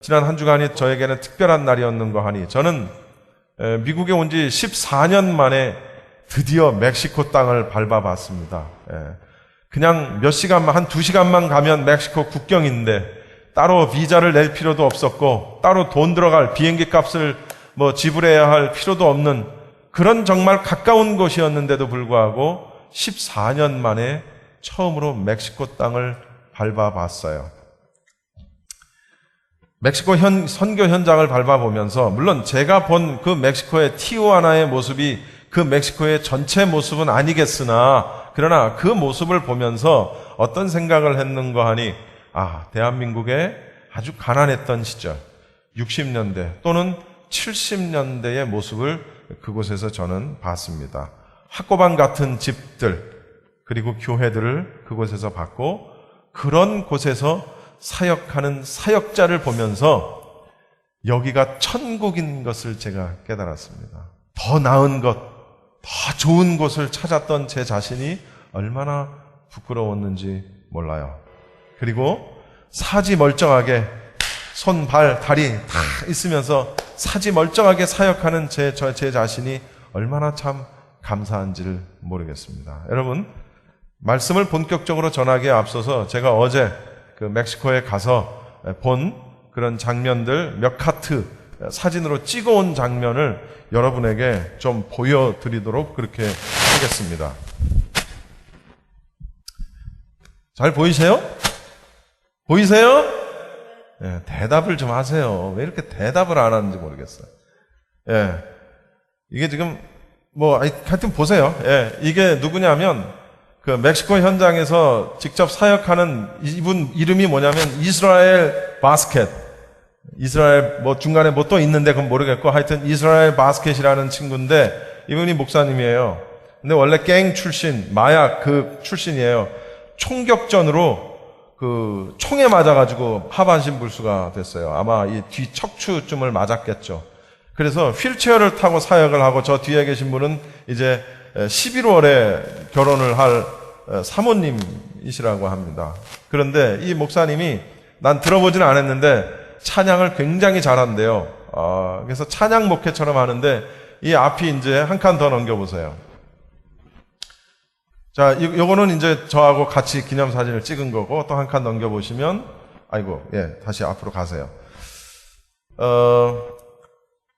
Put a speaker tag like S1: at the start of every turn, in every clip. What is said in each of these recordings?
S1: 지난 한 주간이 저에게는 특별한 날이었는가 하니 저는 미국에 온 지 14년 만에 드디어 멕시코 땅을 밟아봤습니다. 그냥 몇 시간만, 한 2시간만 가면 멕시코 국경인데 따로 비자를 낼 필요도 없었고 따로 돈 들어갈 비행기 값을 지불해야 할 필요도 없는 그런 정말 가까운 곳이었는데도 불구하고 14년 만에 처음으로 멕시코 땅을 밟아봤어요. 멕시코 선교 현장을 밟아보면서 물론 제가 본 그 멕시코의 티후아나의 모습이 그 멕시코의 전체 모습은 아니겠으나 그러나 그 모습을 보면서 어떤 생각을 했는가 하니 대한민국의 아주 가난했던 시절 60년대 또는 70년대의 모습을 그곳에서 저는 봤습니다. 학고방 같은 집들 그리고 교회들을 그곳에서 봤고 그런 곳에서 사역하는 사역자를 보면서 여기가 천국인 것을 제가 깨달았습니다. 더 나은 것, 더 좋은 곳을 찾았던 제 자신이 얼마나 부끄러웠는지 몰라요. 그리고 사지 멀쩡하게 손, 발, 다리 다 있으면서 사지 멀쩡하게 사역하는 제 자신이 얼마나 참 감사한지를 모르겠습니다. 여러분, 말씀을 본격적으로 전하기에 앞서서 제가 어제 그 멕시코에 가서 본 그런 장면들 몇 카트 사진으로 찍어온 장면을 여러분에게 좀 보여드리도록 그렇게 하겠습니다. 잘 보이세요? 보이세요? 대답을 좀 하세요. 왜 이렇게 대답을 안 하는지 모르겠어요. 이게 지금 하여튼 보세요. 이게 누구냐면 그 멕시코 현장에서 직접 사역하는 이분 이름이 뭐냐면 이스라엘 바스켓. 이스라엘 중간에 또 있는데 그건 모르겠고 하여튼 이스라엘 바스켓이라는 친구인데 이분이 목사님이에요. 근데 원래 갱 출신, 마약 그 출신이에요. 총격전으로 그 총에 맞아가지고 하반신 불수가 됐어요. 아마 이 뒤 척추쯤을 맞았겠죠. 그래서 휠체어를 타고 사역을 하고 저 뒤에 계신 분은 이제 11월에 결혼을 할 사모님이시라고 합니다. 그런데 이 목사님이 난 들어보지는 않았는데 찬양을 굉장히 잘한대요. 그래서 찬양 목회처럼 하는데 이 앞이 이제 한 칸 더 넘겨보세요. 자, 요거는 이제 저하고 같이 기념사진을 찍은 거고 또 한 칸 넘겨보시면 다시 앞으로 가세요.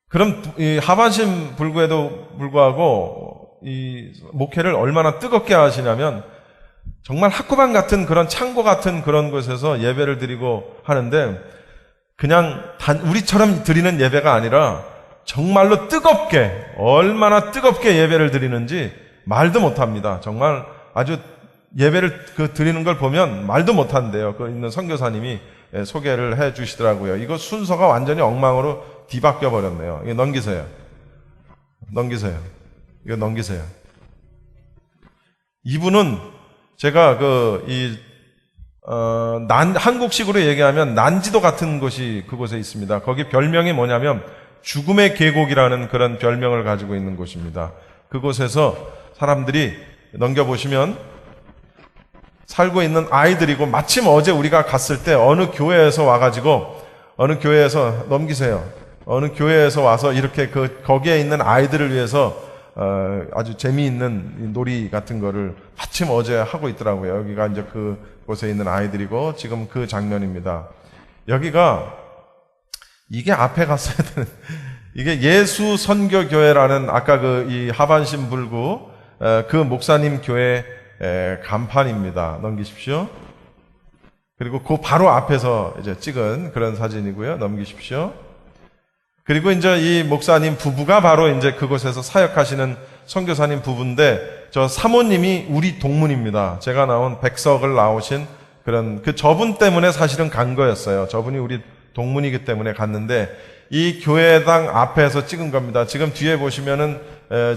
S1: 그럼 이 하반신 불구에도 불구하고 이 목회를 얼마나 뜨겁게 하시냐면 정말 학구방 같은 그런 창고 같은 그런 곳에서 예배를 드리고 하는데 그냥 우리처럼 드리는 예배가 아니라 정말로 뜨겁게 얼마나 뜨겁게 예배를 드리는지 말도 못합니다. 정말 아주 예배를 드리는 걸 보면 말도 못한대요. 그 있는 선교사님이 소개를 해 주시더라고요. 이거 순서가 완전히 엉망으로 뒤바뀌어 버렸네요. 이거 넘기세요. 이거 넘기세요. 이분은 제가 한국식으로 얘기하면 난지도 같은 곳이 그곳에 있습니다. 거기 별명이 뭐냐면 죽음의 계곡이라는 그런 별명을 가지고 있는 곳입니다. 그곳에서 사람들이 넘겨보시면 살고 있는 아이들이고 마침 어제 우리가 갔을 때 어느 교회에서 넘기세요. 어느 교회에서 와서 이렇게 거기에 있는 아이들을 위해서 아주 재미있는 놀이 같은 거를 마침 어제 하고 있더라고요. 여기가 이제 그곳에 있는 아이들이고 지금 그 장면입니다. 이게 앞에 갔어야 되는 이게 예수 선교교회라는 아까 이 하반신 불구 그 목사님 교회 간판입니다. 넘기십시오. 그리고 그 바로 앞에서 이제 찍은 그런 사진이고요. 넘기십시오. 그리고 이제 이 목사님 부부가 바로 이제 그곳에서 사역하시는 선교사님 부부인데 저 사모님이 우리 동문입니다. 제가 나온 백석을 나오신 저분 때문에 사실은 간 거였어요. 저분이 우리 동문이기 때문에 갔는데 이 교회당 앞에서 찍은 겁니다. 지금 뒤에 보시면은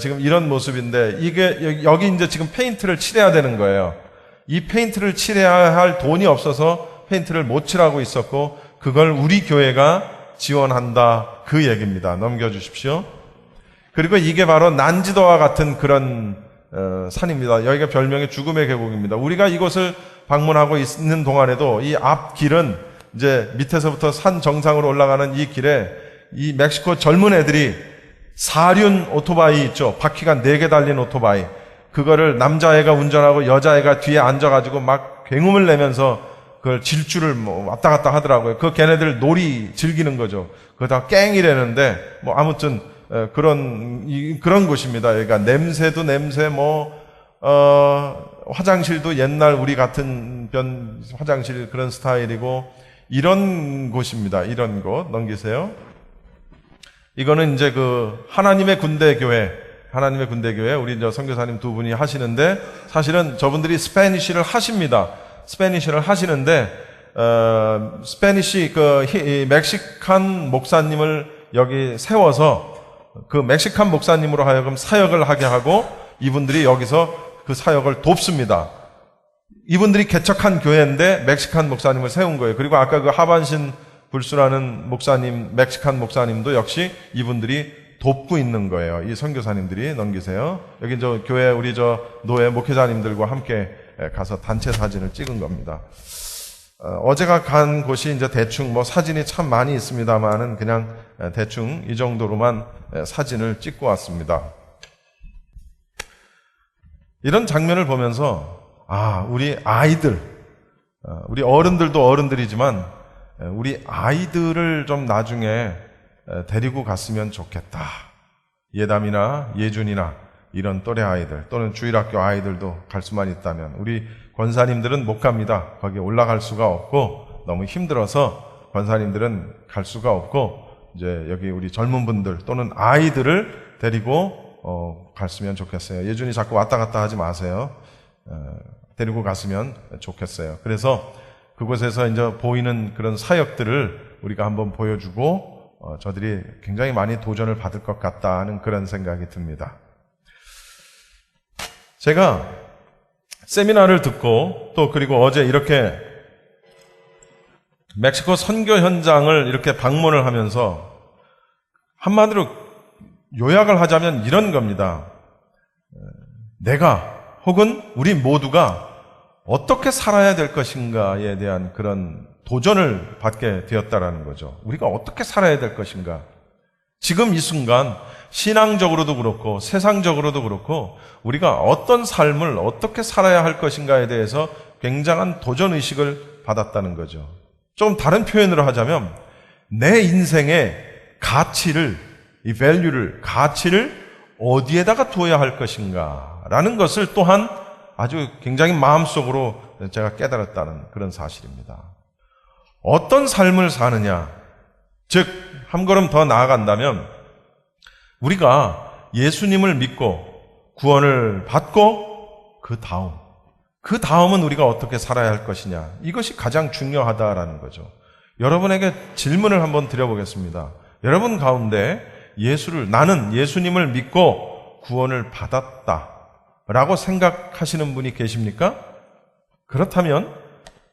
S1: 지금 이런 모습인데 이게 여기 이제 지금 페인트를 칠해야 되는 거예요. 이 페인트를 칠해야 할 돈이 없어서 페인트를 못 칠하고 있었고 그걸 우리 교회가 지원한다 그 얘기입니다. 넘겨주십시오. 그리고 이게 바로 난지도와 같은 그런 산입니다. 여기가 별명이 죽음의 계곡입니다. 우리가 이곳을 방문하고 있는 동안에도 이 앞길은 이제 밑에서부터 산 정상으로 올라가는 이 길에 이 멕시코 젊은 애들이 사륜 오토바이 있죠. 바퀴가 4개 달린 오토바이. 그거를 남자애가 운전하고 여자애가 뒤에 앉아가지고 막 굉음을 내면서 그걸 질주를 뭐 왔다 갔다 하더라고요. 그 걔네들 놀이 즐기는 거죠. 그거 다 깽이라는데 뭐 아무튼 그런 곳입니다. 그러니까 냄새도 냄새 화장실도 옛날 우리 같은 화장실 그런 스타일이고 이런 곳입니다. 이런 곳 넘기세요. 이거는 이제 그 하나님의 군대 교회 우리 저 선교사님 두 분이 하시는데 사실은 저분들이 스페니쉬를 하십니다. 스페니쉬를 하시는데 스페니쉬 멕시칸 목사님을 여기 세워서 그 멕시칸 목사님으로 하여금 사역을 하게 하고 이분들이 여기서 그 사역을 돕습니다. 이분들이 개척한 교회인데 멕시칸 목사님을 세운 거예요. 그리고 아까 그 하반신 불수라는 목사님, 멕시칸 목사님도 역시 이분들이 돕고 있는 거예요. 이 선교사님들이 넘기세요. 여기 저 교회 우리 저 노예 목회자님들과 함께 가서 단체 사진을 찍은 겁니다. 어제가 간 곳이 이제 대충 사진이 참 많이 있습니다만은 그냥 대충 이 정도로만 사진을 찍고 왔습니다. 이런 장면을 보면서 우리 아이들, 우리 어른들도 어른들이지만 우리 아이들을 좀 나중에 데리고 갔으면 좋겠다. 예담이나 예준이나 이런 또래 아이들 또는 주일학교 아이들도 갈 수만 있다면 우리 권사님들은 못 갑니다. 거기 올라갈 수가 없고 너무 힘들어서 권사님들은 갈 수가 없고 이제 여기 우리 젊은 분들 또는 아이들을 데리고 갔으면 좋겠어요. 예준이 자꾸 왔다 갔다 하지 마세요. 데리고 갔으면 좋겠어요. 그래서 그곳에서 이제 보이는 그런 사역들을 우리가 한번 보여주고 저들이 굉장히 많이 도전을 받을 것 같다는 그런 생각이 듭니다. 제가 세미나를 듣고 또 그리고 어제 이렇게 멕시코 선교 현장을 이렇게 방문을 하면서 한마디로 요약을 하자면 이런 겁니다. 내가 혹은 우리 모두가 어떻게 살아야 될 것인가에 대한 그런 도전을 받게 되었다라는 거죠. 우리가 어떻게 살아야 될 것인가. 지금 이 순간 신앙적으로도 그렇고 세상적으로도 그렇고 우리가 어떤 삶을 어떻게 살아야 할 것인가에 대해서 굉장한 도전의식을 받았다는 거죠. 좀 다른 표현으로 하자면 내 인생의 가치를, 이 value를, 가치를 어디에다가 두어야 할 것인가 라는 것을 또한 아주 굉장히 마음속으로 제가 깨달았다는 그런 사실입니다. 어떤 삶을 사느냐, 즉 한 걸음 더 나아간다면 우리가 예수님을 믿고 구원을 받고 그 다음은 우리가 어떻게 살아야 할 것이냐, 이것이 가장 중요하다라는 거죠. 여러분에게 질문을 한번 드려보겠습니다. 여러분 가운데 나는 예수님을 믿고 구원을 받았다 라고 생각하시는 분이 계십니까? 그렇다면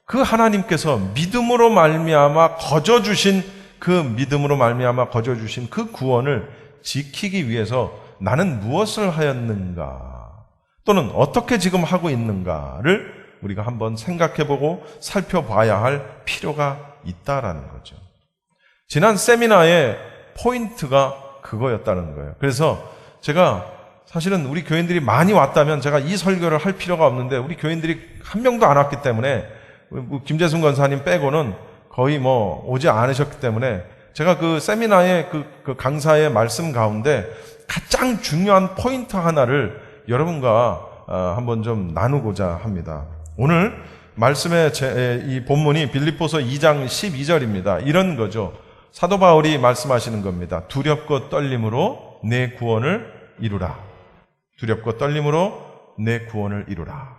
S1: 그 하나님께서 믿음으로 말미암아 거저주신 그 구원을 지키기 위해서 나는 무엇을 하였는가 또는 어떻게 지금 하고 있는가를 우리가 한번 생각해보고 살펴봐야 할 필요가 있다라는 거죠. 지난 세미나의 포인트가 그거였다는 거예요. 그래서 제가 사실은 우리 교인들이 많이 왔다면 제가 이 설교를 할 필요가 없는데 우리 교인들이 한 명도 안 왔기 때문에 김재순 권사님 빼고는 거의 오지 않으셨기 때문에 제가 그 세미나의 그 강사의 말씀 가운데 가장 중요한 포인트 하나를 여러분과 한번 좀 나누고자 합니다. 오늘 말씀의 이 본문이 빌립보서 2장 12절입니다. 이런 거죠. 사도 바울이 말씀하시는 겁니다. 두렵고 떨림으로 내 구원을 이루라. 두렵고 떨림으로 내 구원을 이루라.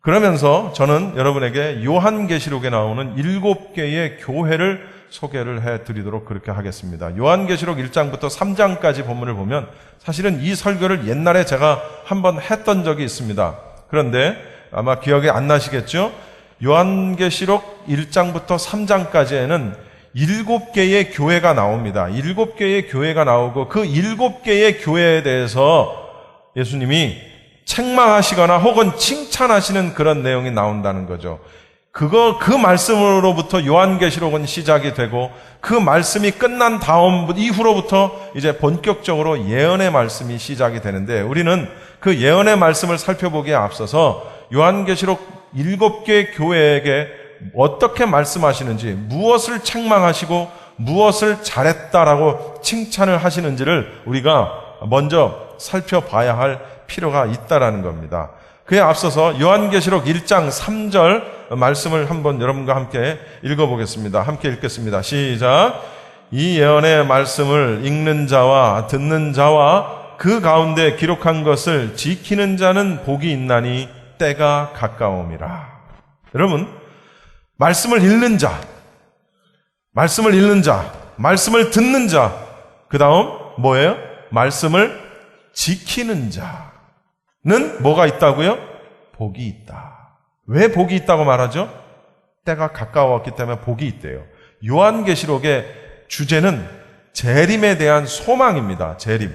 S1: 그러면서 저는 여러분에게 요한계시록에 나오는 7개의 교회를 소개를 해드리도록 그렇게 하겠습니다. 요한계시록 1장부터 3장까지 본문을 보면 사실은 이 설교를 옛날에 제가 한번 했던 적이 있습니다. 그런데 아마 기억이 안 나시겠죠? 요한계시록 1장부터 3장까지에는 7개의 교회가 나옵니다. 7개의 교회가 나오고 그 7개의 교회에 대해서 예수님이 책망하시거나 혹은 칭찬하시는 그런 내용이 나온다는 거죠. 그 말씀으로부터 요한계시록은 시작이 되고 그 말씀이 끝난 이후로부터 이제 본격적으로 예언의 말씀이 시작이 되는데 우리는 그 예언의 말씀을 살펴보기에 앞서서 요한계시록 7개 교회에게 어떻게 말씀하시는지 무엇을 책망하시고 무엇을 잘했다라고 칭찬을 하시는지를 우리가 먼저 살펴봐야 할 필요가 있다라는 겁니다. 그에 앞서서 요한계시록 1장 3절 말씀을 한번 여러분과 함께 읽어보겠습니다. 함께 읽겠습니다. 시작. 이 예언의 말씀을 읽는 자와 듣는 자와 그 가운데 기록한 것을 지키는 자는 복이 있나니 때가 가까움이라. 여러분, 말씀을 읽는 자, 말씀을 듣는 자, 그 다음 뭐예요? 말씀을 지키는 자는 뭐가 있다고요? 복이 있다. 왜 복이 있다고 말하죠? 때가 가까웠기 때문에 복이 있대요. 요한계시록의 주제는 재림에 대한 소망입니다. 재림.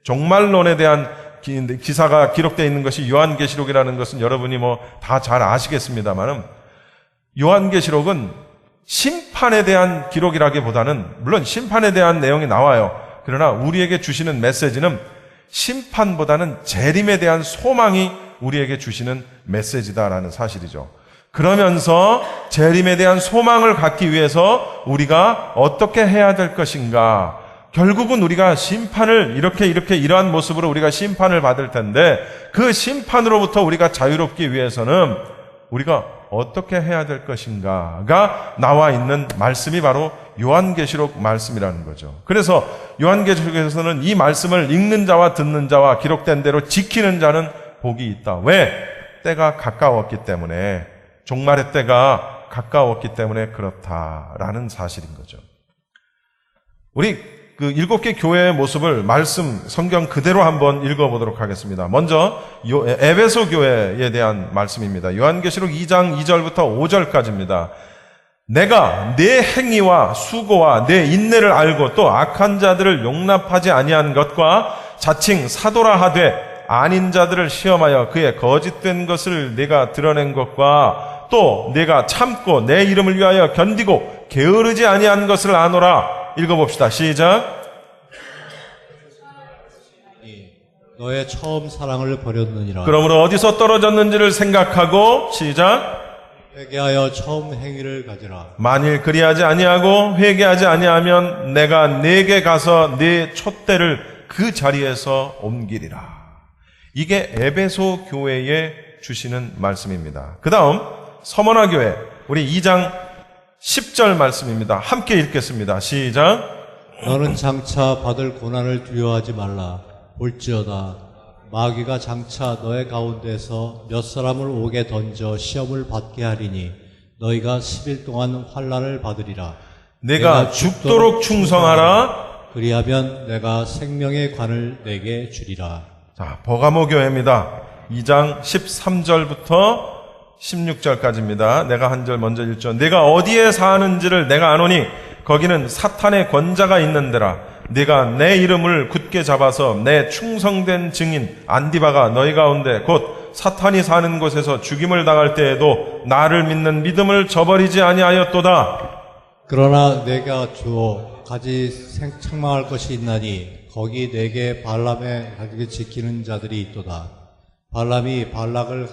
S1: 종말론에 대한 기사가 기록되어 있는 것이 요한계시록이라는 것은 여러분이 다 잘 아시겠습니다만은 요한계시록은 심판에 대한 기록이라기보다는 물론 심판에 대한 내용이 나와요. 그러나 우리에게 주시는 메시지는 심판보다는 재림에 대한 소망이 우리에게 주시는 메시지다라는 사실이죠. 그러면서 재림에 대한 소망을 갖기 위해서 우리가 어떻게 해야 될 것인가? 결국은 우리가 심판을 이렇게 이러한 모습으로 우리가 심판을 받을 텐데 그 심판으로부터 우리가 자유롭기 위해서는 우리가 어떻게 해야 될 것인가가 나와 있는 말씀이 바로 요한계시록 말씀이라는 거죠. 그래서 요한계시록에서는 이 말씀을 읽는 자와 듣는 자와 기록된 대로 지키는 자는 복이 있다. 왜? 때가 가까웠기 때문에, 종말의 때가 가까웠기 때문에 그렇다라는 사실인 거죠. 우리 그 7개 교회의 모습을 성경 그대로 한번 읽어보도록 하겠습니다. 먼저 에베소 교회에 대한 말씀입니다. 요한계시록 2장 2절부터 5절까지입니다. 내가 내 행위와 수고와 내 인내를 알고 또 악한 자들을 용납하지 아니한 것과 자칭 사도라 하되 아닌 자들을 시험하여 그의 거짓된 것을 내가 드러낸 것과 또 내가 참고 내 이름을 위하여 견디고 게으르지 아니한 것을 아노라. 읽어봅시다. 시작.
S2: 너의 처음 사랑을 버렸느니라.
S1: 그러므로 어디서 떨어졌는지를 생각하고 시작.
S2: 회개하여 처음 행위를 가지라.
S1: 만일 그리하지 아니하고 회개하지 아니하면 내가 네게 가서 네 촛대를 그 자리에서 옮기리라. 이게 에베소 교회에 주시는 말씀입니다. 그 다음 서머나 교회 우리 2장 10절 말씀입니다. 함께 읽겠습니다. 시작.
S2: 너는 장차 받을 고난을 두려워하지 말라. 볼지어다 마귀가 장차 너의 가운데서 몇 사람을 옥에 던져 시험을 받게 하리니 너희가 10일 동안 환난을 받으리라.
S1: 내가 죽도록 충성하라.
S2: 그리하면 내가 생명의 관을 내게 주리라.
S1: 자, 버가모 교회입니다. 2장 13절부터 16절까지입니다. 내가 한 절 먼저 읽죠. 내가 어디에 사는지를 내가 아노니 거기는 사탄의 권자가 있는 데라. 네가 내 이름을 굳게 잡아서 내 충성된 증인 안디바가 너희 가운데 곧 사탄이 사는 곳에서 죽임을 당할 때에도 나를 믿는 믿음을 저버리지 아니하였도다.
S2: 그러나 내가 주어 가지 책망할 것이 있나니 거기 내게 발람의 가지게 지키는 자들이 있도다. 발람이 발락을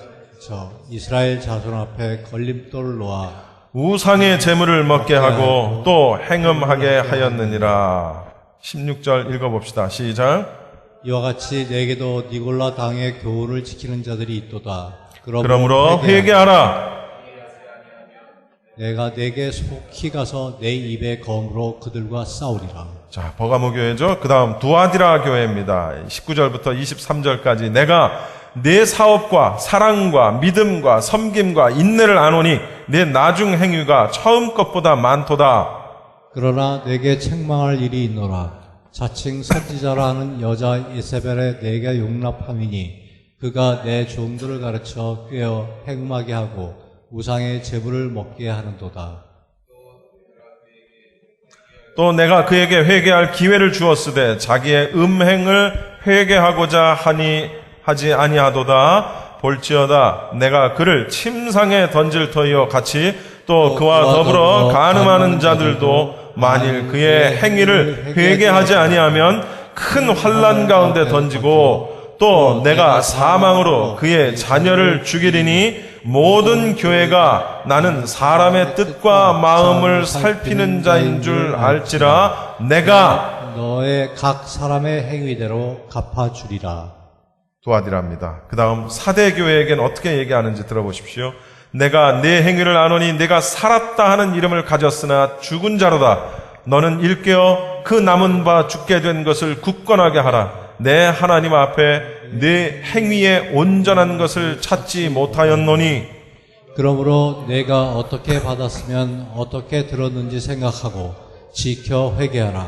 S2: 이스라엘 자손 앞에 걸림돌을 놓아
S1: 우상의 재물을 먹게 하고 또 행음하게 하였느니라. 16절 읽어봅시다. 시작.
S2: 이와 같이 내게도 니골라 당의 교훈을 지키는 자들이 있도다.
S1: 그러므로 회개하라.
S2: 내가 내게 속히 가서 내 입의 검으로 그들과 싸우리라.
S1: 자, 버가모 교회죠. 그 다음 두아디라 교회입니다. 19절부터 23절까지 내가 내 사업과 사랑과 믿음과 섬김과 인내를 아노니 내 나중 행위가 처음 것보다 많도다.
S2: 그러나 내게 책망할 일이 있노라. 자칭 선지자라 하는 여자 이세벨에 내게 용납함이니 그가 내 종들을 가르쳐 꾀어 행음하게 하고 우상의 제물을 먹게 하는도다.
S1: 또 내가 그에게 회개할 기회를 주었으되 자기의 음행을 회개하고자 하지 아니하도다. 볼지어다 내가 그를 침상에 던질 터이요 같이 또 그와 더불어 간음하는 자들도 만일 그의 행위를 회개하지 아니하면 큰 환난 가운데 던지고 또 내가 사망으로 그의 자녀를 죽이리니 모든 교회가 나는 사람의 뜻과 마음을 살피는 자인 줄 알지라 내가
S2: 너의 각 사람의 행위대로 갚아주리라.
S1: 도와드랍니다. 그 다음 사대교회에겐 어떻게 얘기하는지 들어보십시오. 내가 내 행위를 아노니 내가 살았다 하는 이름을 가졌으나 죽은 자로다. 너는 일깨어 그 남은 바 죽게 된 것을 굳건하게 하라. 내 하나님 앞에 내 행위에 온전한 것을 찾지 못하였노니
S2: 그러므로 내가 어떻게 받았으면 어떻게 들었는지 생각하고 지켜 회개하라.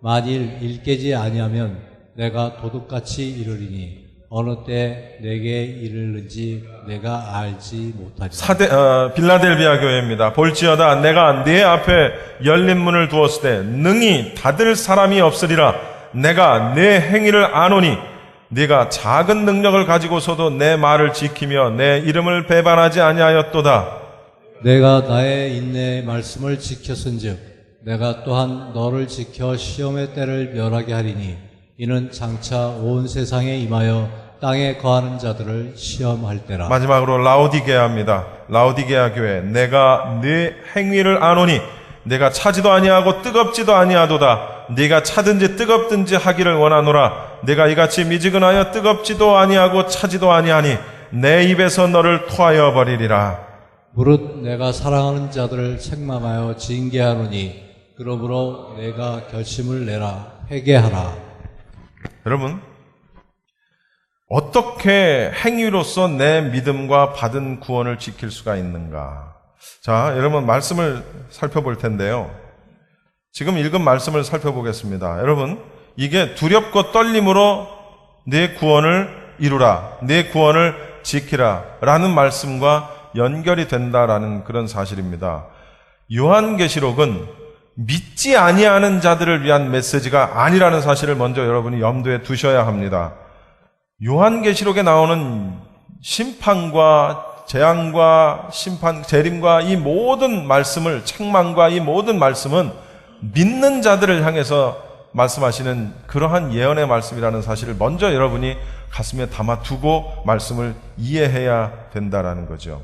S2: 만일 일깨지 아니하면 내가 도둑같이 이르리니 어느 때 내게 이르는지 내가 알지 못하리라.
S1: 빌라델비아 교회입니다. 볼지어다 내가 네 앞에 열린 문을 두었을 때 능히 닫을 사람이 없으리라. 내가 내 행위를 아노니 네가 작은 능력을 가지고서도 내 말을 지키며 내 이름을 배반하지 아니하였도다.
S2: 내가 나의 인내의 말씀을 지켰은즉 내가 또한 너를 지켜 시험의 때를 멸하게 하리니 이는 장차 온 세상에 임하여 땅에 거하는 자들을 시험할 때라.
S1: 마지막으로 라오디게아입니다. 라오디게아 교회 내가 네 행위를 아노니 내가 차지도 아니하고 뜨겁지도 아니하도다. 네가 차든지 뜨겁든지 하기를 원하노라. 내가 이같이 미지근하여 뜨겁지도 아니하고 차지도 아니하니 내 입에서 너를 토하여 버리리라.
S2: 무릇 내가 사랑하는 자들을 책망하여 징계하노니 그러므로 내가 결심을 내라. 회개하라.
S1: 여러분 어떻게 행위로서 내 믿음과 받은 구원을 지킬 수가 있는가? 자, 여러분 말씀을 살펴볼 텐데요. 지금 읽은 말씀을 살펴보겠습니다. 여러분, 이게 두렵고 떨림으로 내 구원을 이루라, 내 구원을 지키라 라는 말씀과 연결이 된다라는 그런 사실입니다. 요한계시록은 믿지 아니하는 자들을 위한 메시지가 아니라는 사실을 먼저 여러분이 염두에 두셔야 합니다. 요한계시록에 나오는 심판과 재앙과 심판, 재림과 이 모든 말씀을, 책망과 이 모든 말씀은 믿는 자들을 향해서 말씀하시는 그러한 예언의 말씀이라는 사실을 먼저 여러분이 가슴에 담아두고 말씀을 이해해야 된다라는 거죠.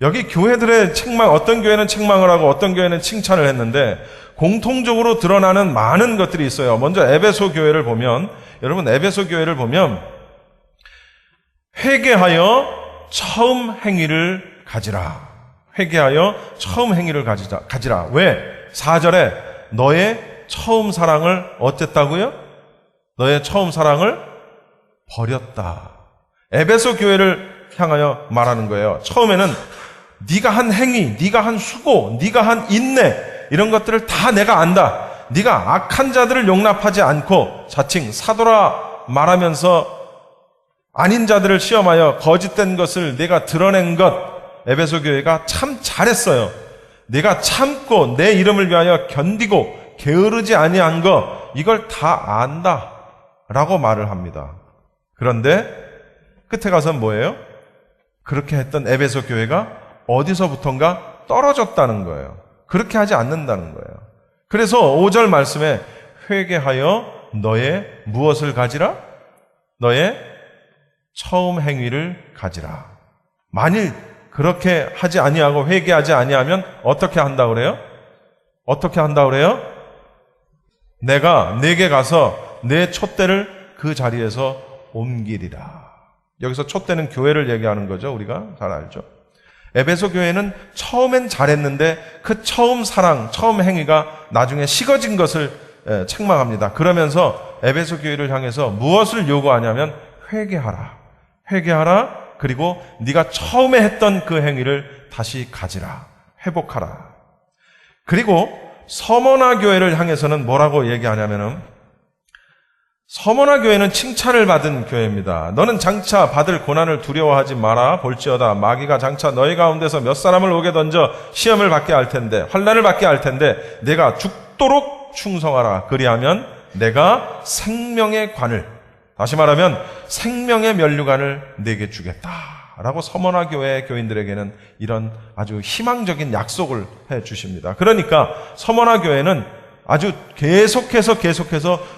S1: 여기 교회들의 책망, 어떤 교회는 책망을 하고 어떤 교회는 칭찬을 했는데 공통적으로 드러나는 많은 것들이 있어요. 먼저 에베소 교회를 보면, 여러분 에베소 교회를 보면 회개하여 처음 행위를 가지라. 회개하여 처음 행위를 가지라. 왜? 4절에 너의 처음 사랑을 어땠다고요? 너의 처음 사랑을 버렸다. 에베소 교회를 향하여 말하는 거예요. 처음에는 네가 한 행위, 네가 한 수고, 네가 한 인내 이런 것들을 다 내가 안다. 네가 악한 자들을 용납하지 않고 자칭 사도라 말하면서 아닌 자들을 시험하여 거짓된 것을 내가 드러낸 것, 에베소 교회가 참 잘했어요. 내가 참고 내 이름을 위하여 견디고 게으르지 아니한 거 이걸 다 안다 라고 말을 합니다. 그런데 끝에 가서는 뭐예요? 그렇게 했던 에베소 교회가 어디서부턴가 떨어졌다는 거예요. 그렇게 하지 않는다는 거예요. 그래서 5절 말씀에 회개하여 너의 무엇을 가지라? 너의 처음 행위를 가지라. 만일 그렇게 하지 아니하고 회개하지 아니하면 어떻게 한다고 그래요? 어떻게 한다고 그래요? 내가 내게 가서 내 촛대를 그 자리에서 옮기리라. 여기서 촛대는 교회를 얘기하는 거죠. 우리가 잘 알죠. 에베소 교회는 처음엔 잘했는데 그 처음 사랑, 처음 행위가 나중에 식어진 것을 책망합니다. 그러면서 에베소 교회를 향해서 무엇을 요구하냐면 회개하라. 회개하라. 그리고 네가 처음에 했던 그 행위를 다시 가지라. 회복하라. 그리고 서머나 교회를 향해서는 뭐라고 얘기하냐면은 서머나 교회는 칭찬을 받은 교회입니다. 너는 장차 받을 고난을 두려워하지 마라. 볼지어다 마귀가 장차 너희 가운데서 몇 사람을 오게 던져 시험을 받게 할 텐데, 환난을 받게 할 텐데 내가 죽도록 충성하라. 그리하면 내가 생명의 관을, 다시 말하면 생명의 면류관을 내게 주겠다라고 서머나 교회 교인들에게는 이런 아주 희망적인 약속을 해 주십니다. 그러니까 서머나 교회는 아주 계속해서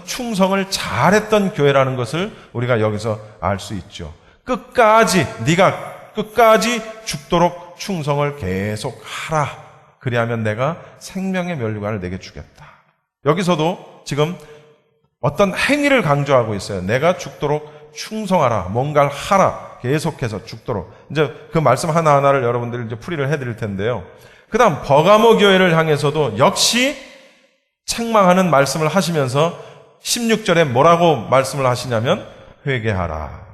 S1: 충성을 잘했던 교회라는 것을 우리가 여기서 알 수 있죠. 네가 끝까지 죽도록 충성을 계속하라. 그리하면 내가 생명의 면류관을 내게 주겠다. 여기서도 지금 어떤 행위를 강조하고 있어요. 내가 죽도록 충성하라. 뭔가를 하라. 계속해서 죽도록. 이제 그 말씀 하나하나를 여러분들이 이제 풀이를 해드릴 텐데요. 그 다음 버가모 교회를 향해서도 역시 책망하는 말씀을 하시면서 16절에 뭐라고 말씀을 하시냐면 회개하라.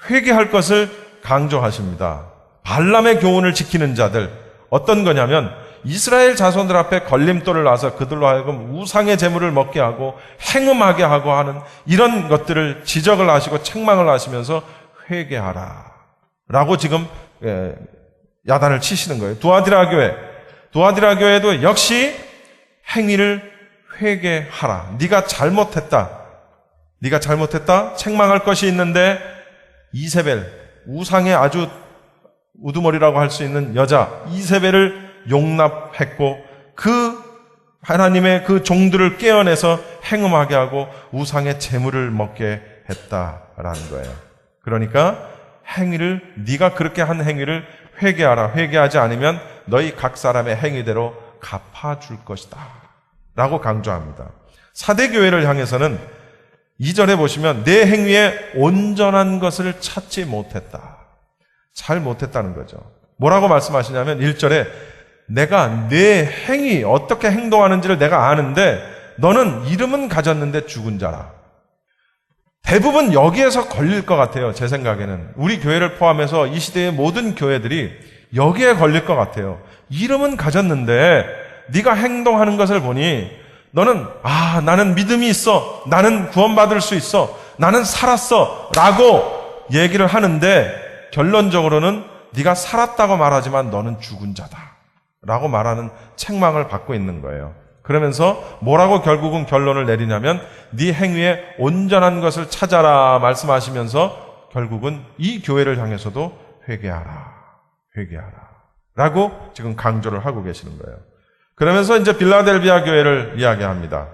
S1: 회개할 것을 강조하십니다. 발람의 교훈을 지키는 자들, 어떤 거냐면 이스라엘 자손들 앞에 걸림돌을 놔서 그들로 하여금 우상의 제물을 먹게 하고 행음하게 하고 하는 이런 것들을 지적을 하시고 책망을 하시면서 회개하라 라고 지금 야단을 치시는 거예요. 두아디라 교회도 역시 행위를 회개하라. 네가 잘못했다. 책망할 것이 있는데 이세벨, 우상의 아주 우두머리라고 할 수 있는 여자 이세벨을 용납했고 그 하나님의 그 종들을 깨어내서 행음하게 하고 우상의 재물을 먹게 했다라는 거예요. 그러니까 네가 그렇게 한 행위를 회개하라. 회개하지 않으면 너희 각 사람의 행위대로 갚아줄 것이다 라고 강조합니다. 사대교회를 향해서는 2절에 보시면 내 행위에 온전한 것을 찾지 못했다. 잘 못했다는 거죠. 뭐라고 말씀하시냐면 1절에 내가 내 행위 어떻게 행동하는지를 내가 아는데 너는 이름은 가졌는데 죽은 자라. 대부분 여기에서 걸릴 것 같아요. 제 생각에는 우리 교회를 포함해서 이 시대의 모든 교회들이 여기에 걸릴 것 같아요. 이름은 가졌는데 네가 행동하는 것을 보니 너는 나는 믿음이 있어, 나는 구원받을 수 있어, 나는 살았어 라고 얘기를 하는데 결론적으로는 네가 살았다고 말하지만 너는 죽은 자다 라고 말하는 책망을 받고 있는 거예요. 그러면서 뭐라고 결국은 결론을 내리냐면 네 행위에 온전한 것을 찾아라 말씀하시면서 결국은 이 교회를 향해서도 회개하라 라고 지금 강조를 하고 계시는 거예요. 그러면서 이제 빌라델비아 교회를 이야기합니다.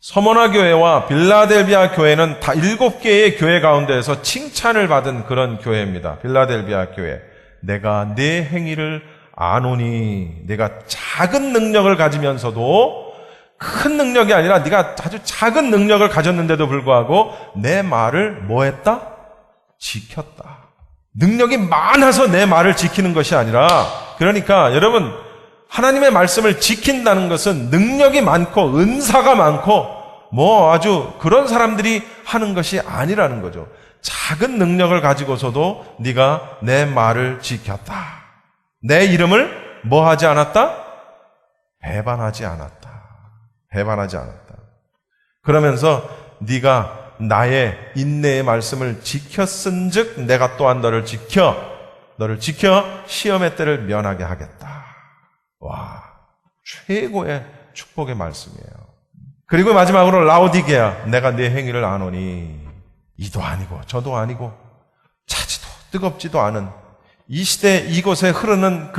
S1: 서머나 교회와 빌라델비아 교회는 다 7개의 교회 가운데에서 칭찬을 받은 그런 교회입니다. 빌라델비아 교회. 내가 내 행위를 아노니, 내가 작은 능력을 가지면서도 큰 능력이 아니라 네가 아주 작은 능력을 가졌는데도 불구하고 내 말을 뭐 했다? 지켰다. 능력이 많아서 내 말을 지키는 것이 아니라, 그러니까 여러분 하나님의 말씀을 지킨다는 것은 능력이 많고 은사가 많고 아주 그런 사람들이 하는 것이 아니라는 거죠. 작은 능력을 가지고서도 네가 내 말을 지켰다. 내 이름을 뭐 하지 않았다? 배반하지 않았다. 그러면서 네가 나의 인내의 말씀을 지켰은즉 내가 또한 너를 지켜 시험의 때를 면하게 하겠다. 와, 최고의 축복의 말씀이에요. 그리고 마지막으로 라오디게아, 내가 네 행위를 아노니, 이도 아니고 저도 아니고 차지도 뜨겁지도 않은 이 시대 이곳에 흐르는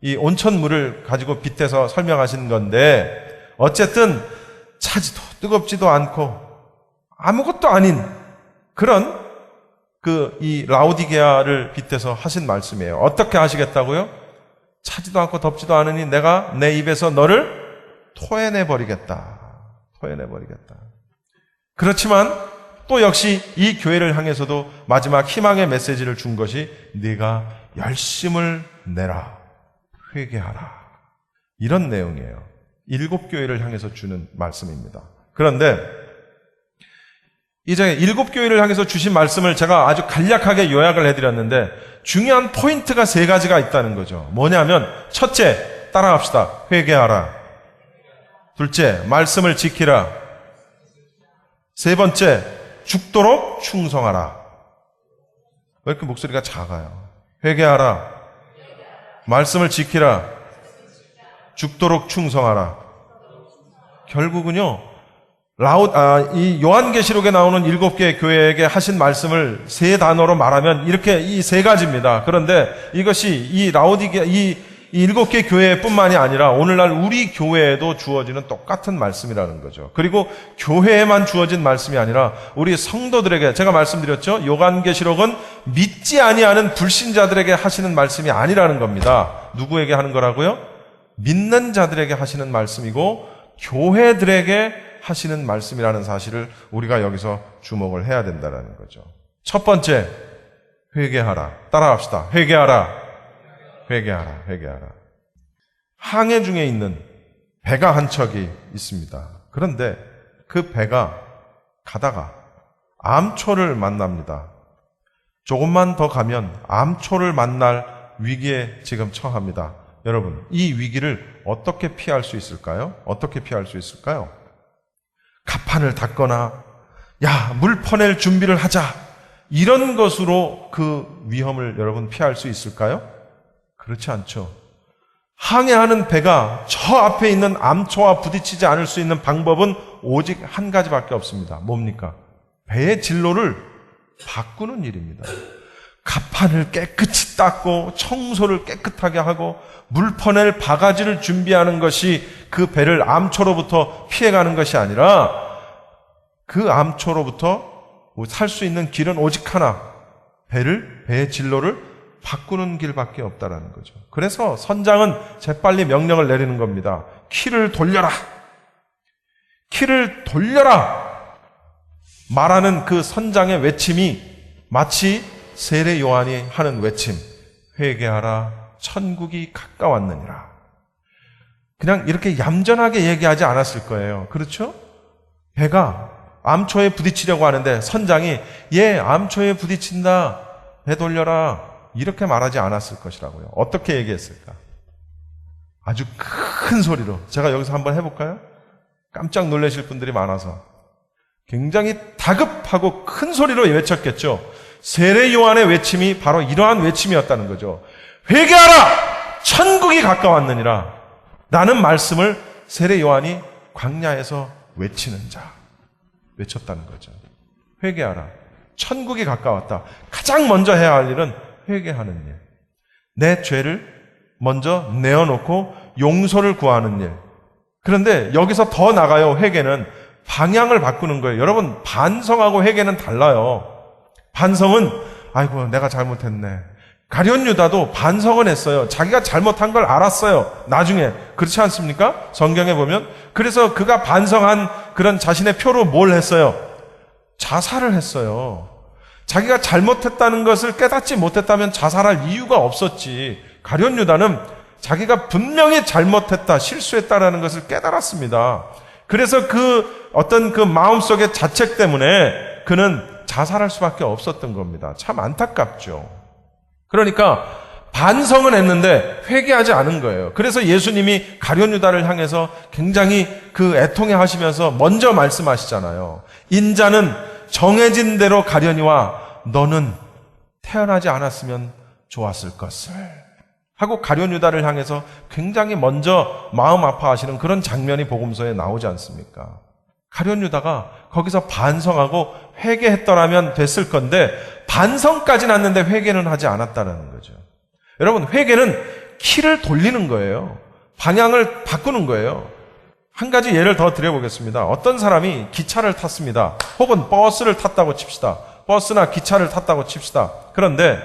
S1: 이 온천물을 가지고 빗대서 설명하시는 건데, 어쨌든 차지도 뜨겁지도 않고 아무것도 아닌 그런 이 라오디게아를 빗대서 하신 말씀이에요. 어떻게 하시겠다고요? 차지도 않고 덥지도 않으니 내가 내 입에서 너를 토해내버리겠다. 그렇지만 또 역시 이 교회를 향해서도 마지막 희망의 메시지를 준 것이 네가 열심을 내라. 회개하라. 이런 내용이에요. 7교회를 향해서 주는 말씀입니다. 그런데 이제 7교회를 향해서 주신 말씀을 제가 아주 간략하게 요약을 해드렸는데 중요한 포인트가 3가지가 있다는 거죠. 뭐냐면 첫째, 따라합시다. 회개하라. 둘째, 말씀을 지키라. 세 번째, 죽도록 충성하라. 왜 이렇게 목소리가 작아요? 회개하라. 말씀을 지키라. 죽도록 충성하라. 결국은요, 이 요한계시록에 나오는 7개의 교회에게 하신 말씀을 세 단어로 말하면 이렇게 이 세 가지입니다. 그런데 이것이 이 7개 교회뿐만이 아니라 오늘날 우리 교회에도 주어지는 똑같은 말씀이라는 거죠. 그리고 교회에만 주어진 말씀이 아니라 우리 성도들에게, 제가 말씀드렸죠. 요한계시록은 믿지 아니하는 불신자들에게 하시는 말씀이 아니라는 겁니다. 누구에게 하는 거라고요? 믿는 자들에게 하시는 말씀이고 교회들에게 하시는 말씀이라는 사실을 우리가 여기서 주목을 해야 된다는 거죠. 첫 번째, 회개하라. 따라합시다. 회개하라. 회개하라. 회개하라. 항해 중에 있는 배가 한 척이 있습니다. 그런데 그 배가 가다가 암초를 만납니다. 조금만 더 가면 암초를 만날 위기에 지금 처합니다. 여러분, 이 위기를 어떻게 피할 수 있을까요? 어떻게 피할 수 있을까요? 갑판을 닫거나, 야, 물 퍼낼 준비를 하자. 이런 것으로 그 위험을 여러분 피할 수 있을까요? 그렇지 않죠. 항해하는 배가 저 앞에 있는 암초와 부딪히지 않을 수 있는 방법은 오직 한 가지밖에 없습니다. 뭡니까? 배의 진로를 바꾸는 일입니다. 갑판을 깨끗이 닦고 청소를 깨끗하게 하고 물 퍼낼 바가지를 준비하는 것이 그 배를 암초로부터 피해가는 것이 아니라 그 암초로부터 살 수 있는 길은 오직 하나, 배의 진로를 바꾸는 길밖에 없다라는 거죠. 그래서 선장은 재빨리 명령을 내리는 겁니다. 키를 돌려라. 키를 돌려라. 말하는 그 선장의 외침이 마치 세례 요한이 하는 외침, 회개하라, 천국이 가까웠느니라. 그냥 이렇게 얌전하게 얘기하지 않았을 거예요. 그렇죠? 배가 암초에 부딪히려고 하는데 선장이 암초에 부딪힌다, 배 돌려라, 이렇게 말하지 않았을 것이라고요. 어떻게 얘기했을까? 아주 큰 소리로. 제가 여기서 한번 해볼까요? 깜짝 놀라실 분들이 많아서 굉장히 다급하고 큰 소리로 외쳤겠죠. 세례 요한의 외침이 바로 이러한 외침이었다는 거죠. 회개하라! 천국이 가까웠느니라. 라는 말씀을 세례 요한이 광야에서 외치는 자, 외쳤다는 거죠. 회개하라. 천국이 가까웠다. 가장 먼저 해야 할 일은 회개하는 일. 내 죄를 먼저 내어놓고 용서를 구하는 일. 그런데 여기서 더 나가요. 회개는 방향을 바꾸는 거예요. 여러분, 반성하고 회개는 달라요. 반성은 아이고 내가 잘못했네. 가룟 유다도 반성은 했어요. 자기가 잘못한 걸 알았어요. 나중에. 그렇지 않습니까? 성경에 보면. 그래서 그가 반성한 그런 자신의 표로 뭘 했어요? 자살을 했어요. 자기가 잘못했다는 것을 깨닫지 못했다면 자살할 이유가 없었지. 가룟 유다는 자기가 분명히 잘못했다, 실수했다라는 것을 깨달았습니다. 그래서 그 어떤 그 마음속의 자책 때문에 그는 자살할 수밖에 없었던 겁니다. 참 안타깝죠. 그러니까 반성은 했는데 회개하지 않은 거예요. 그래서 예수님이 가룟 유다를 향해서 굉장히 그 애통해 하시면서 먼저 말씀하시잖아요. 인자는 정해진 대로 가려니와 너는 태어나지 않았으면 좋았을 것을 하고 가룟 유다를 향해서 굉장히 먼저 마음 아파하시는 그런 장면이 복음서에 나오지 않습니까? 가룟 유다가 거기서 반성하고 회개했더라면 됐을 건데 반성까지는 했는데 회개는 하지 않았다는 거죠. 여러분, 회개는 키를 돌리는 거예요. 방향을 바꾸는 거예요. 한 가지 예를 더 드려보겠습니다. 어떤 사람이 기차를 탔습니다. 혹은 버스를 탔다고 칩시다. 버스나 기차를 탔다고 칩시다. 그런데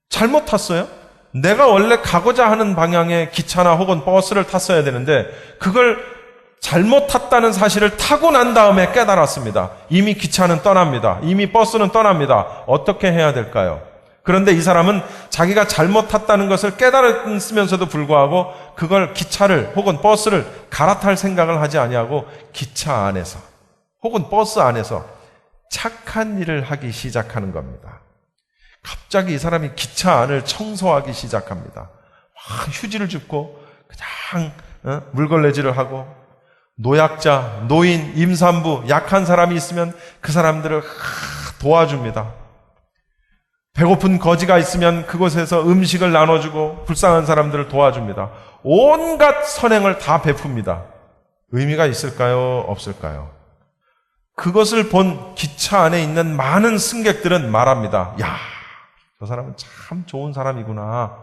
S1: 잘못 탔어요. 내가 원래 가고자 하는 방향의 기차나 혹은 버스를 탔어야 되는데 그걸 잘못 탔다는 사실을 타고 난 다음에 깨달았습니다. 이미 기차는 떠납니다. 이미 버스는 떠납니다. 어떻게 해야 될까요? 그런데 이 사람은 자기가 잘못 탔다는 것을 깨달았으면서도 불구하고 그걸 기차를 혹은 버스를 갈아탈 생각을 하지 아니하고 기차 안에서 혹은 버스 안에서 착한 일을 하기 시작하는 겁니다. 갑자기 이 사람이 기차 안을 청소하기 시작합니다. 휴지를 줍고 그냥 물걸레질을 하고 노약자, 노인, 임산부, 약한 사람이 있으면 그 사람들을 도와줍니다. 배고픈 거지가 있으면 그곳에서 음식을 나눠주고 불쌍한 사람들을 도와줍니다. 온갖 선행을 다 베풉니다. 의미가 있을까요? 없을까요? 그것을 본 기차 안에 있는 많은 승객들은 말합니다. 야, 저 사람은 참 좋은 사람이구나.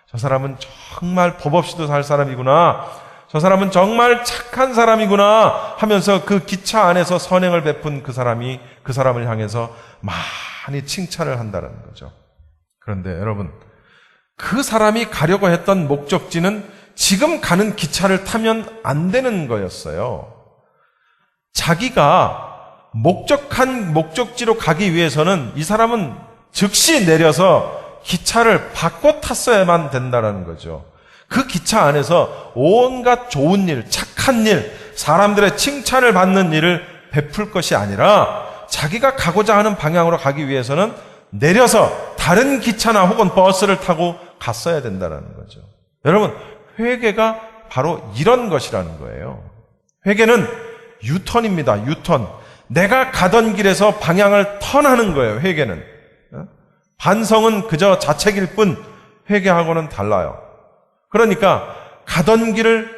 S1: 저 사람은 정말 법 없이도 살 사람이구나. 저 사람은 정말 착한 사람이구나 하면서 그 기차 안에서 선행을 베푼 그 사람이 그 사람을 향해서 많이 칭찬을 한다는 거죠. 그런데 여러분, 그 사람이 가려고 했던 목적지는 지금 가는 기차를 타면 안 되는 거였어요. 자기가 목적한 목적지로 가기 위해서는 이 사람은 즉시 내려서 기차를 바꿔 탔어야만 된다는 거죠. 그 기차 안에서 온갖 좋은 일, 착한 일, 사람들의 칭찬을 받는 일을 베풀 것이 아니라 자기가 가고자 하는 방향으로 가기 위해서는 내려서 다른 기차나 혹은 버스를 타고 갔어야 된다는 거죠. 여러분, 회개가 바로 이런 것이라는 거예요. 회개는 유턴입니다. 유턴. 내가 가던 길에서 방향을 턴하는 거예요. 회개는. 반성은 그저 자책일 뿐 회개하고는 달라요. 그러니까 가던 길을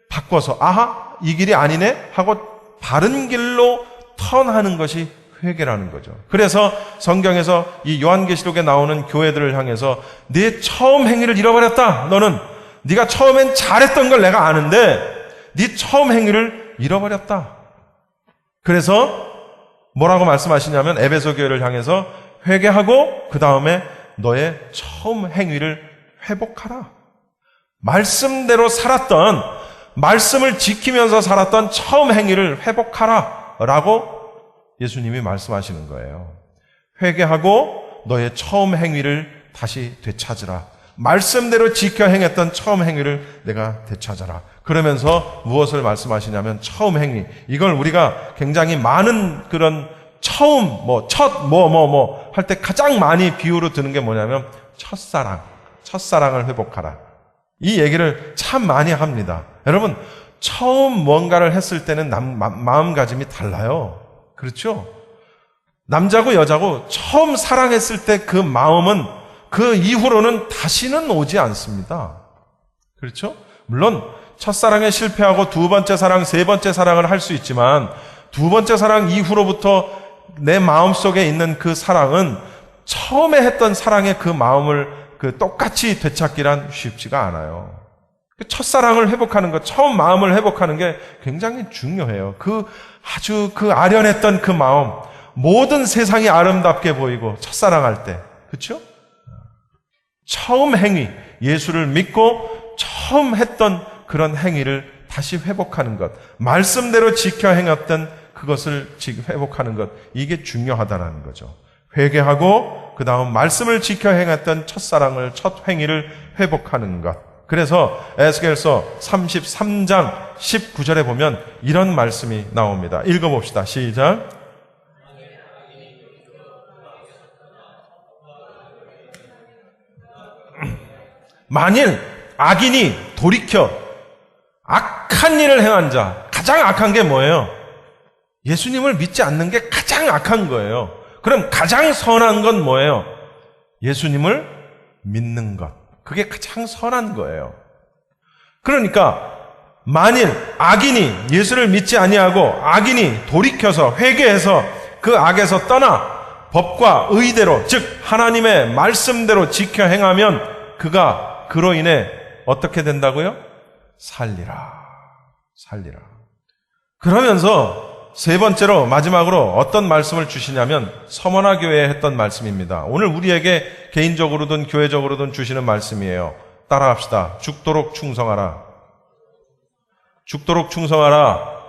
S1: 바꿔서 아하, 이 길이 아니네 하고 다른 길로 턴하는 것이 회개라는 거죠. 그래서 성경에서 이 요한계시록에 나오는 교회들을 향해서 네 처음 행위를 잃어버렸다. 너는 네가 처음엔 잘했던 걸 내가 아는데 네 처음 행위를 잃어버렸다. 그래서 뭐라고 말씀하시냐면 에베소 교회를 향해서 회개하고 그 다음에 너의 처음 행위를 회복하라. 말씀대로 살았던, 말씀을 지키면서 살았던 처음 행위를 회복하라 라고 예수님이 말씀하시는 거예요. 회개하고 너의 처음 행위를 다시 되찾으라. 말씀대로 지켜 행했던 처음 행위를 내가 되찾아라. 그러면서 무엇을 말씀하시냐면 처음 행위. 이걸 우리가 굉장히 많은 그런 처음, 할 때 가장 많이 비유로 드는 게 뭐냐면 첫사랑을 회복하라. 이 얘기를 참 많이 합니다. 여러분, 처음 뭔가를 했을 때는 마음가짐이 달라요. 그렇죠? 남자고 여자고 처음 사랑했을 때 그 마음은 그 이후로는 다시는 오지 않습니다. 그렇죠? 물론 첫사랑에 실패하고 두 번째 사랑, 세 번째 사랑을 할 수 있지만 두 번째 사랑 이후로부터 내 마음속에 있는 그 사랑은 처음에 했던 사랑의 그 마음을 똑같이 되찾기란 쉽지가 않아요. 첫사랑을 회복하는 것, 처음 마음을 회복하는 게 굉장히 중요해요. 아주 아련했던 그 마음, 모든 세상이 아름답게 보이고 첫사랑할 때, 그렇죠? 처음 행위, 예수를 믿고 처음 했던 그런 행위를 다시 회복하는 것, 말씀대로 지켜 행했던 그것을 회복하는 것, 이게 중요하다는 거죠. 회개하고 그 다음 말씀을 지켜 행했던 첫사랑을, 첫 행위를 회복하는 것. 그래서 에스겔서 33장 19절에 보면 이런 말씀이 나옵니다. 읽어봅시다. 시작. 만일 악인이 돌이켜 악한 일을 행한 자, 가장 악한 게 뭐예요? 예수님을 믿지 않는 게 가장 악한 거예요. 그럼 가장 선한 건 뭐예요? 예수님을 믿는 것. 그게 가장 선한 거예요. 그러니까 만일 악인이 예수를 믿지 아니하고 악인이 돌이켜서 회개해서 그 악에서 떠나 법과 의대로, 즉 하나님의 말씀대로 지켜 행하면 그가 그로 인해 어떻게 된다고요? 살리라. 그러면서 세 번째로 마지막으로 어떤 말씀을 주시냐면 서머나 교회에 했던 말씀입니다. 오늘 우리에게 개인적으로든 교회적으로든 주시는 말씀이에요. 따라합시다. 죽도록 충성하라. 죽도록 충성하라.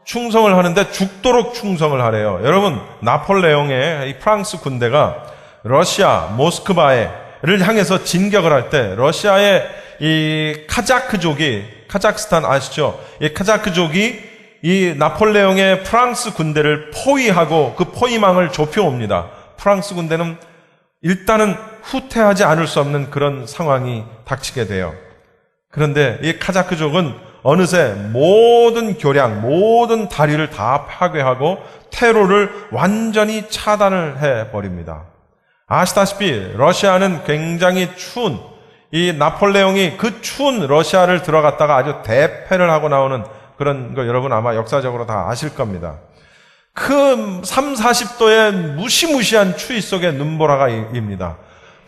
S1: 충성을 하는데 죽도록 충성을 하래요. 여러분, 나폴레옹의 이 프랑스 군대가 러시아 모스크바를 향해서 진격을 할 때 러시아의 이 카자크스탄 아시죠? 이 카자크족이 이 나폴레옹의 프랑스 군대를 포위하고 그 포위망을 좁혀옵니다. 프랑스 군대는 일단은 후퇴하지 않을 수 없는 그런 상황이 닥치게 돼요. 그런데 이 카자크족은 어느새 모든 교량, 모든 다리를 다 파괴하고 테러를 완전히 차단을 해버립니다. 아시다시피 러시아는 굉장히 추운, 이 나폴레옹이 그 추운 러시아를 들어갔다가 아주 대패를 하고 나오는 그런 거 여러분 아마 역사적으로 다 아실 겁니다. 그 3, 40도의 무시무시한 추위 속에 눈보라가입니다.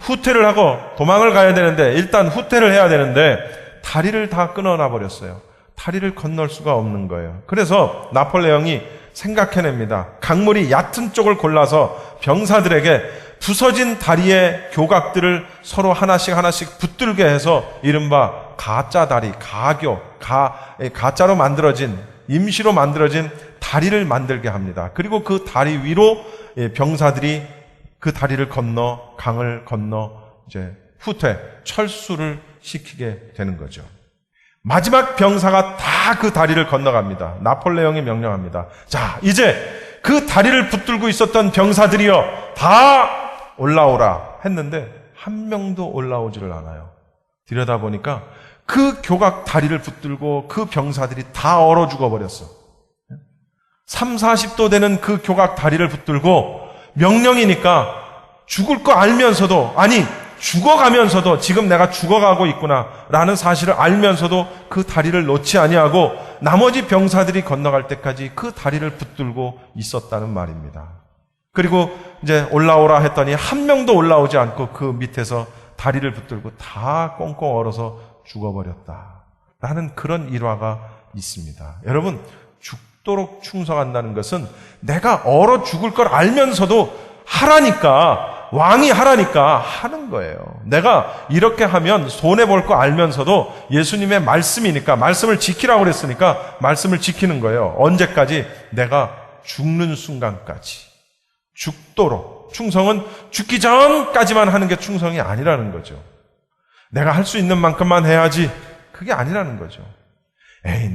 S1: 후퇴를 하고 도망을 가야 되는데, 일단 후퇴를 해야 되는데 다리를 다 끊어놔 버렸어요. 다리를 건널 수가 없는 거예요. 그래서 나폴레옹이 생각해냅니다. 강물이 얕은 쪽을 골라서 병사들에게 부서진 다리의 교각들을 서로 하나씩 붙들게 해서 이른바 가짜 다리, 가짜로 만들어진, 임시로 만들어진 다리를 만들게 합니다. 그리고 그 다리 위로 병사들이 그 다리를 건너, 강을 건너 이제 철수를 시키게 되는 거죠. 마지막 병사가 다 그 다리를 건너갑니다. 나폴레옹이 명령합니다. 자, 이제 그 다리를 붙들고 있었던 병사들이여 다 올라오라 했는데 한 명도 올라오지를 않아요. 들여다보니까 그 교각 다리를 붙들고 그 병사들이 다 얼어 죽어버렸어. 3, 40도 되는 그 교각 다리를 붙들고 명령이니까 죽을 거 알면서도, 아니 죽어가면서도 지금 내가 죽어가고 있구나라는 사실을 알면서도 그 다리를 놓지 아니하고 나머지 병사들이 건너갈 때까지 그 다리를 붙들고 있었다는 말입니다. 그리고 이제 올라오라 했더니 한 명도 올라오지 않고 그 밑에서 다리를 붙들고 다 꽁꽁 얼어서 죽어버렸다라는 그런 일화가 있습니다. 여러분, 죽도록 충성한다는 것은 내가 얼어 죽을 걸 알면서도 하라니까, 왕이 하라니까 하는 거예요. 내가 이렇게 하면 손해볼 거 알면서도 예수님의 말씀이니까, 말씀을 지키라고 그랬으니까 말씀을 지키는 거예요. 언제까지? 내가 죽는 순간까지. 죽도록. 충성은 죽기 전까지만 하는 게 충성이 아니라는 거죠. 내가 할 수 있는 만큼만 해야지. 그게 아니라는 거죠.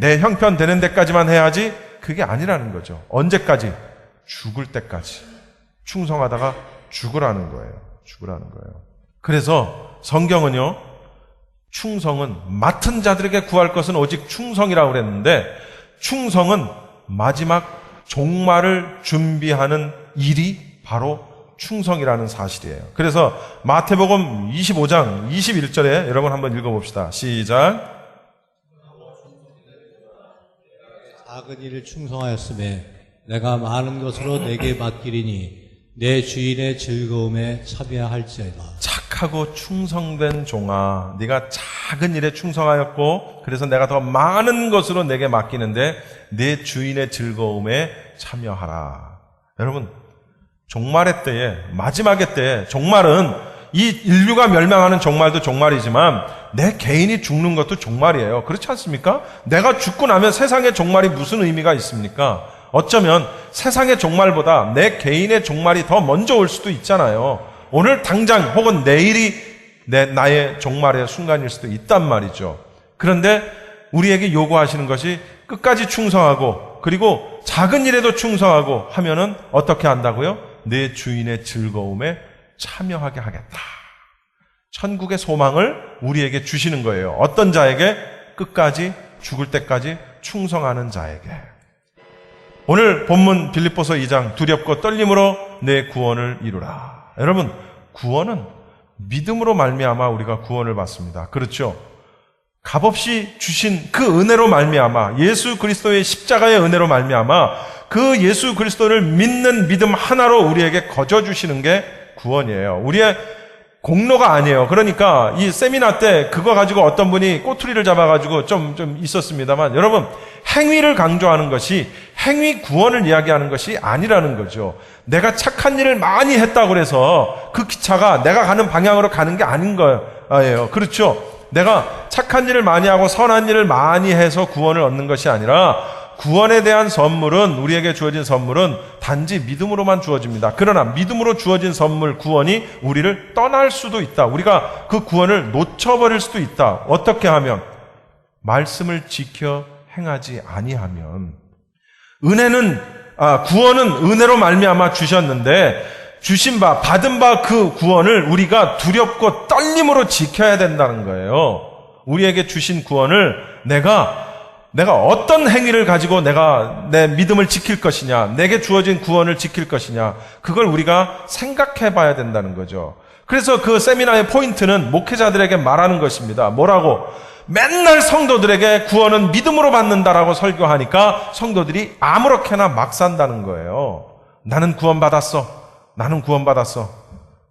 S1: 내 형편 되는 데까지만 해야지. 그게 아니라는 거죠. 언제까지? 죽을 때까지. 충성하다가 죽으라는 거예요. 그래서 성경은요, 충성은 맡은 자들에게 구할 것은 오직 충성이라고 그랬는데, 충성은 마지막 종말을 준비하는 일이 바로 충성이라는 사실이에요. 그래서 마태복음 25장 21절에 여러분 한번 읽어봅시다. 시작.
S2: 작은 일을 충성하였음에 내가 많은 것으로 내게 맡기리니 내 주인의 즐거움에 참여할지어다.
S1: 착하고 충성된 종아, 네가 작은 일에 충성하였고 그래서 내가 더 많은 것으로 내게 맡기는데 내 주인의 즐거움에 참여하라. 여러분, 종말의 때에, 마지막의 때에, 종말은 이 인류가 멸망하는 종말도 종말이지만 내 개인이 죽는 것도 종말이에요. 그렇지 않습니까? 내가 죽고 나면 세상의 종말이 무슨 의미가 있습니까? 어쩌면 세상의 종말보다 내 개인의 종말이 더 먼저 올 수도 있잖아요. 오늘 당장 혹은 내일이 나의 종말의 순간일 수도 있단 말이죠. 그런데 우리에게 요구하시는 것이 끝까지 충성하고 그리고 작은 일에도 충성하고 하면은 어떻게 한다고요? 내 주인의 즐거움에 참여하게 하겠다. 천국의 소망을 우리에게 주시는 거예요. 어떤 자에게? 끝까지 죽을 때까지 충성하는 자에게. 오늘 본문 빌립보서 2장 두렵고 떨림으로 내 구원을 이루라. 여러분, 구원은 믿음으로 말미암아 우리가 구원을 받습니다. 그렇죠? 값없이 주신 그 은혜로 말미암아, 예수 그리스도의 십자가의 은혜로 말미암아 그 예수 그리스도를 믿는 믿음 하나로 우리에게 거저 주시는 게 구원이에요. 우리의 공로가 아니에요. 그러니까 이 세미나 때 그거 가지고 어떤 분이 꼬투리를 잡아가지고 좀 있었습니다만, 여러분, 행위를 강조하는 것이 행위 구원을 이야기하는 것이 아니라는 거죠. 내가 착한 일을 많이 했다고 해서 그 기차가 내가 가는 방향으로 가는 게 아닌 거예요. 그렇죠? 내가 착한 일을 많이 하고 선한 일을 많이 해서 구원을 얻는 것이 아니라 구원에 대한 선물은, 우리에게 주어진 선물은 단지 믿음으로만 주어집니다. 그러나 믿음으로 주어진 선물, 구원이 우리를 떠날 수도 있다. 우리가 그 구원을 놓쳐버릴 수도 있다. 어떻게 하면? 말씀을 지켜 행하지 아니하면. 구원은 은혜로 말미암아 주셨는데 주신 바, 받은 바 그 구원을 우리가 두렵고 떨림으로 지켜야 된다는 거예요. 우리에게 주신 구원을 내가 어떤 행위를 가지고 내가 내 믿음을 지킬 것이냐, 내게 주어진 구원을 지킬 것이냐, 그걸 우리가 생각해 봐야 된다는 거죠. 그래서 그 세미나의 포인트는 목회자들에게 말하는 것입니다. 뭐라고? 맨날 성도들에게 구원은 믿음으로 받는다라고 설교하니까 성도들이 아무렇게나 막 산다는 거예요. 나는 구원받았어. 나는 구원받았어.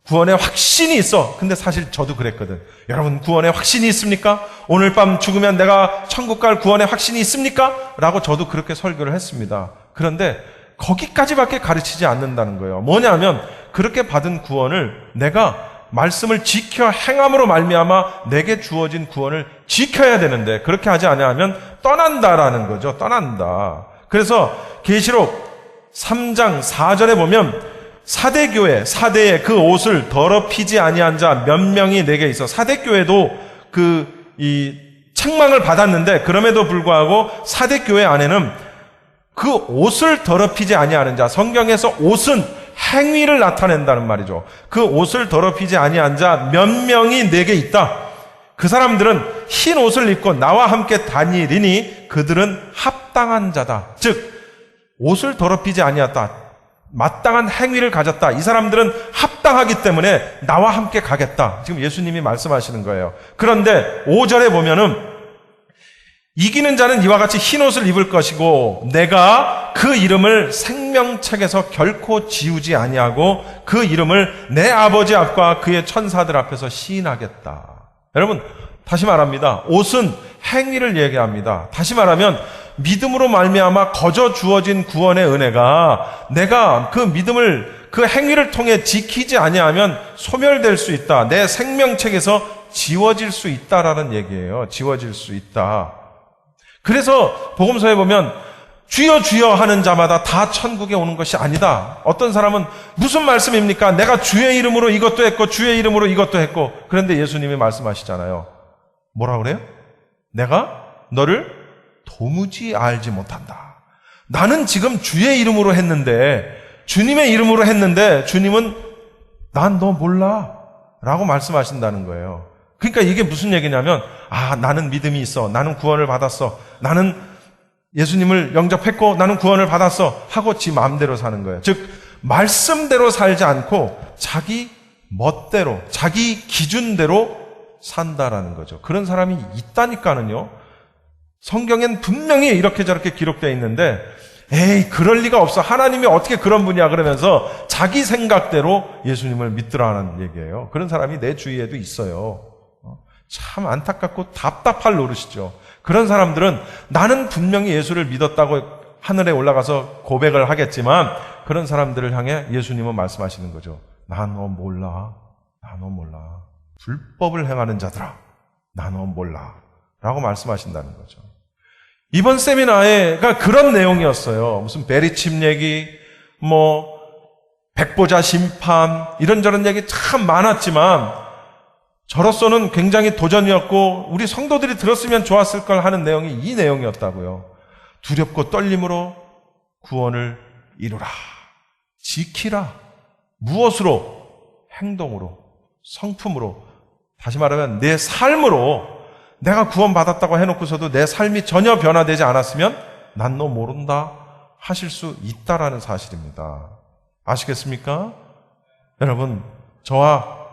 S1: 구원의 확신이 있어. 근데 사실 저도 그랬거든. 여러분, 구원의 확신이 있습니까? 오늘 밤 죽으면 내가 천국 갈 구원의 확신이 있습니까? 라고 저도 그렇게 설교를 했습니다. 그런데 거기까지밖에 가르치지 않는다는 거예요. 뭐냐면 그렇게 받은 구원을 내가 말씀을 지켜 행함으로 말미암아 내게 주어진 구원을 지켜야 되는데 그렇게 하지 않으면 떠난다라는 거죠. 떠난다. 그래서 계시록 3장 4절에 보면 사대교회, 사대의 그 옷을 더럽히지 아니한 자 몇 명이 내게 있어. 사대교회도 이 책망을 받았는데 그럼에도 불구하고 사대교회 안에는 그 옷을 더럽히지 아니하는 자, 성경에서 옷은 행위를 나타낸다는 말이죠. 그 옷을 더럽히지 아니한 자 몇 명이 내게 있다. 그 사람들은 흰 옷을 입고 나와 함께 다니리니 그들은 합당한 자다. 즉 옷을 더럽히지 아니했다. 마땅한 행위를 가졌다. 이 사람들은 합당하기 때문에 나와 함께 가겠다. 지금 예수님이 말씀하시는 거예요. 그런데 5절에 보면은 이기는 자는 이와 같이 흰 옷을 입을 것이고 내가 그 이름을 생명책에서 결코 지우지 아니하고 그 이름을 내 아버지 앞과 그의 천사들 앞에서 시인하겠다. 여러분, 다시 말합니다. 옷은 행위를 얘기합니다. 다시 말하면 믿음으로 말미암아 거저 주어진 구원의 은혜가 내가 그 믿음을 그 행위를 통해 지키지 아니하면 소멸될 수 있다. 내 생명책에서 지워질 수 있다라는 얘기예요. 지워질 수 있다. 그래서 복음서에 보면 주여 주여 하는 자마다 다 천국에 오는 것이 아니다. 어떤 사람은 무슨 말씀입니까? 내가 주의 이름으로 이것도 했고 주의 이름으로 이것도 했고. 그런데 예수님이 말씀하시잖아요. 뭐라 그래요? 내가 너를 도무지 알지 못한다. 나는 지금 주의 이름으로 했는데 주님의 이름으로 했는데 주님은 난 너 몰라 라고 말씀하신다는 거예요. 그러니까 이게 무슨 얘기냐면 나는 믿음이 있어. 나는 구원을 받았어. 나는 예수님을 영접했고 나는 구원을 받았어 하고 지 마음대로 사는 거예요. 즉 말씀대로 살지 않고 자기 멋대로 자기 기준대로 산다라는 거죠. 그런 사람이 있다니까는요. 성경엔 분명히 이렇게 저렇게 기록되어 있는데 에이 그럴 리가 없어. 하나님이 어떻게 그런 분이야 그러면서 자기 생각대로 예수님을 믿더라는 얘기예요. 그런 사람이 내 주위에도 있어요. 참 안타깝고 답답할 노릇이죠. 그런 사람들은 나는 분명히 예수를 믿었다고 하늘에 올라가서 고백을 하겠지만 그런 사람들을 향해 예수님은 말씀하시는 거죠. 나 너 몰라. 나 너 몰라. 불법을 행하는 자들아. 나 너 몰라. 라고 말씀하신다는 거죠. 이번 세미나가 그런 내용이었어요. 무슨 베리칩 얘기, 백보자 심판, 이런저런 얘기 참 많았지만 저로서는 굉장히 도전이었고 우리 성도들이 들었으면 좋았을 걸 하는 내용이 이 내용이었다고요. 두렵고 떨림으로 구원을 이루라. 지키라. 무엇으로? 행동으로, 성품으로. 다시 말하면 내 삶으로 내가 구원받았다고 해놓고서도 내 삶이 전혀 변화되지 않았으면 난 너 모른다 하실 수 있다라는 사실입니다. 아시겠습니까? 여러분,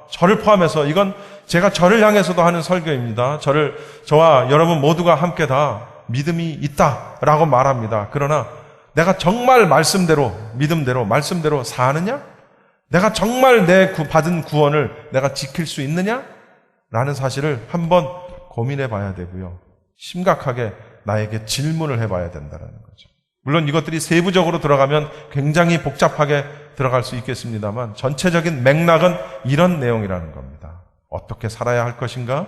S1: 저를 포함해서 이건 제가 저를 향해서도 하는 설교입니다. 저와 여러분 모두가 함께 다 믿음이 있다라고 말합니다. 그러나 내가 정말 말씀대로, 믿음대로, 말씀대로 사느냐? 내가 정말 내 받은 구원을 내가 지킬 수 있느냐? 라는 사실을 한번 고민해 봐야 되고요. 심각하게 나에게 질문을 해봐야 된다는 거죠. 물론 이것들이 세부적으로 들어가면 굉장히 복잡하게 들어갈 수 있겠습니다만 전체적인 맥락은 이런 내용이라는 겁니다. 어떻게 살아야 할 것인가?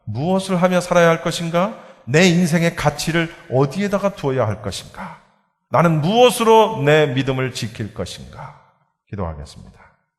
S1: 무엇을 하며 살아야 할 것인가? 내 인생의 가치를 어디에다가 두어야 할 것인가? 나는 무엇으로 내 믿음을 지킬 것인가? 기도하겠습니다.